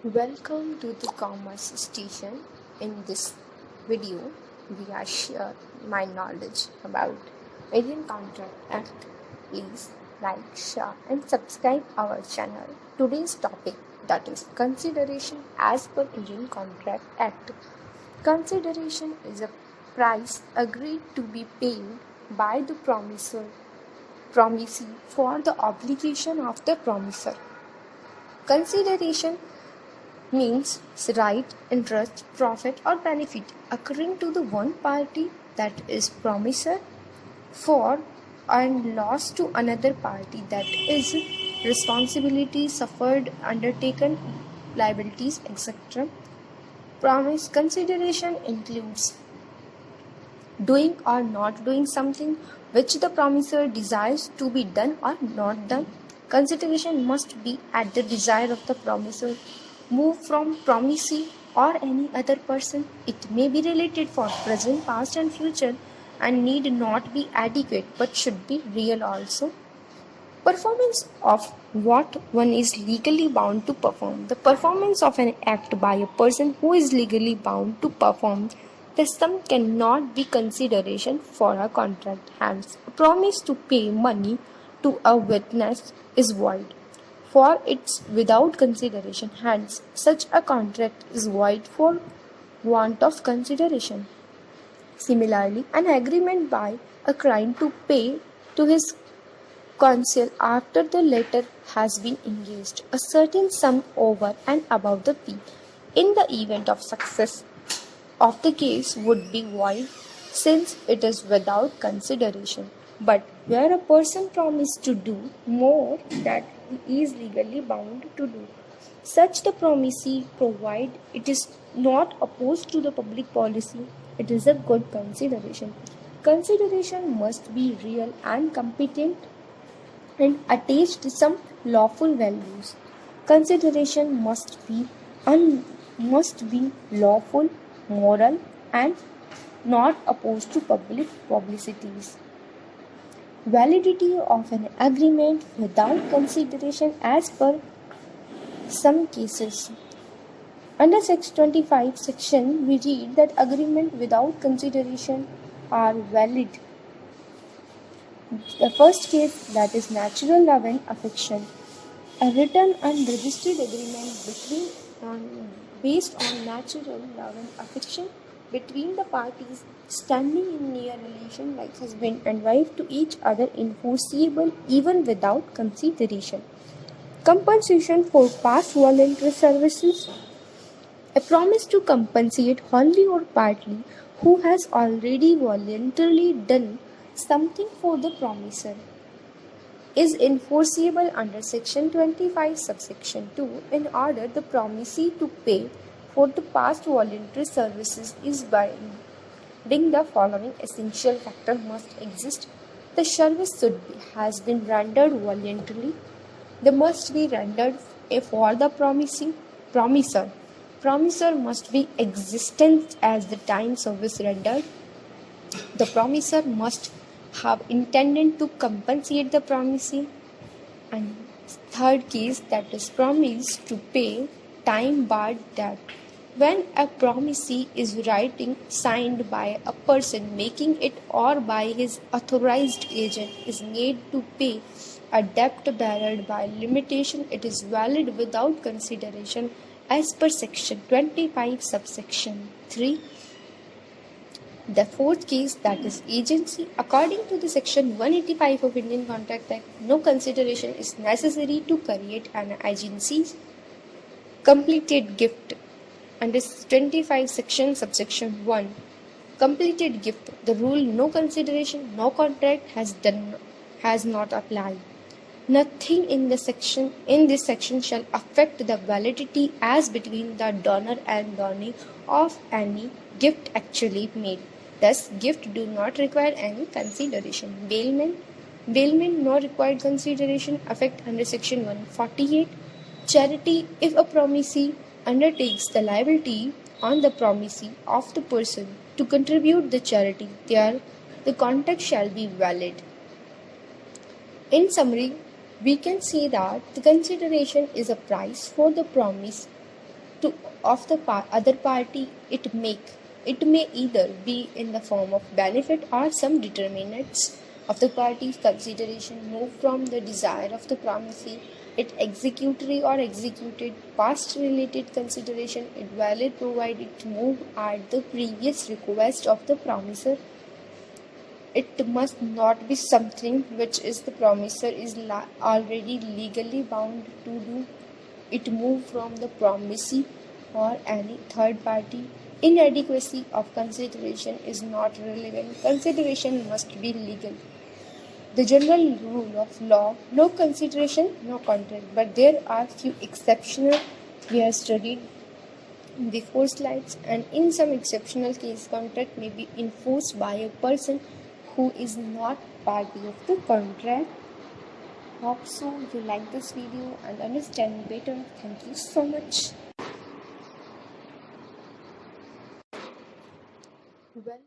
Welcome to the Commerce Station. In this video, we are share my knowledge about Indian Contract Act. Please like, share, and subscribe our channel. Today's topic that is consideration as per Indian Contract Act. Consideration is a price agreed to be paid by the promisee for the obligation of the promiser. Consideration means right, interest, profit, or benefit occurring to the one party, that is promiser, for and loss to another party, that is responsibility suffered, undertaken, liabilities, etc. Promise consideration includes doing or not doing something which the promiser desires to be done or not done. Consideration must be at the desire of the promiser, move from promisee or any other person. It may be related for present, past, and future, and need not be adequate but should be real also. Performance of what one is legally bound to perform. The performance of an act by a person who is legally bound to perform the sum cannot be consideration for a contract. Hence, a promise to pay money to a witness is void, for it's without consideration. Hence, such a contract is void for want of consideration. Similarly, an agreement by a client to pay to his counsel after the latter has been engaged a certain sum over and above the fee in the event of success of the case would be void, since it is without consideration. But where a person promised to do more that he is legally bound to do, such the promisee, provide it is not opposed to the public policy, it is a good consideration. Consideration must be real and competent and attached to some lawful values. Consideration must be lawful, moral, and not opposed to public publicities. Validity of an agreement without consideration as per some cases. Under Section 25 section, we read that agreement without consideration are valid. The first case, that is natural love and affection. A written and registered agreement based on natural love and affection between the parties standing in near relation like husband and wife to each other, enforceable even without consideration. Compensation for past voluntary services. A promise to compensate wholly or partly who has already voluntarily done something for the promiser is enforceable under Section 25 subsection 2 in order the promisee to pay for the past voluntary services is binding. The following essential factor must exist. The service has been rendered voluntarily. They must be rendered for the promiser. Promiser must be existent as the time service rendered. The promiser must have intended to compensate the promisee. And third case, that is promise to pay time barred debt. When a promisee is writing signed by a person making it or by his authorized agent is made to pay a debt bearer by limitation, it is valid without consideration as per Section 25 subsection 3. The fourth case, that is agency. According to the Section 185 of Indian Contract Act, no consideration is necessary to create an agency's completed gift. Under 25 section subsection 1, completed gift, the rule no consideration, no contract has not applied. Nothing in this section shall affect the validity as between the donor and donee of any gift actually made. Thus, gift do not require any consideration. Bailment no required consideration effect under Section 148. Charity, if a promisee undertakes the liability on the promisee of the person to contribute the charity, there the contract shall be valid. In summary, we can say that the consideration is a price for the promise to of the other party it may either be in the form of benefit or some determinants of the party's consideration move from the desire of the promisee it executory or executed past related consideration it valid provided to move at the previous request of the promiser it must not be something which is the promiser is already legally bound to do. It move from the promisee or any third party. Inadequacy of consideration is not relevant. Consideration must be legal. The general rule of law, no consideration, no contract. But there are few exceptional we have studied before slides and in some exceptional case contract may be enforced by a person who is not party of the contract. Hope so you like this video and understand better. Thank you so much. Well.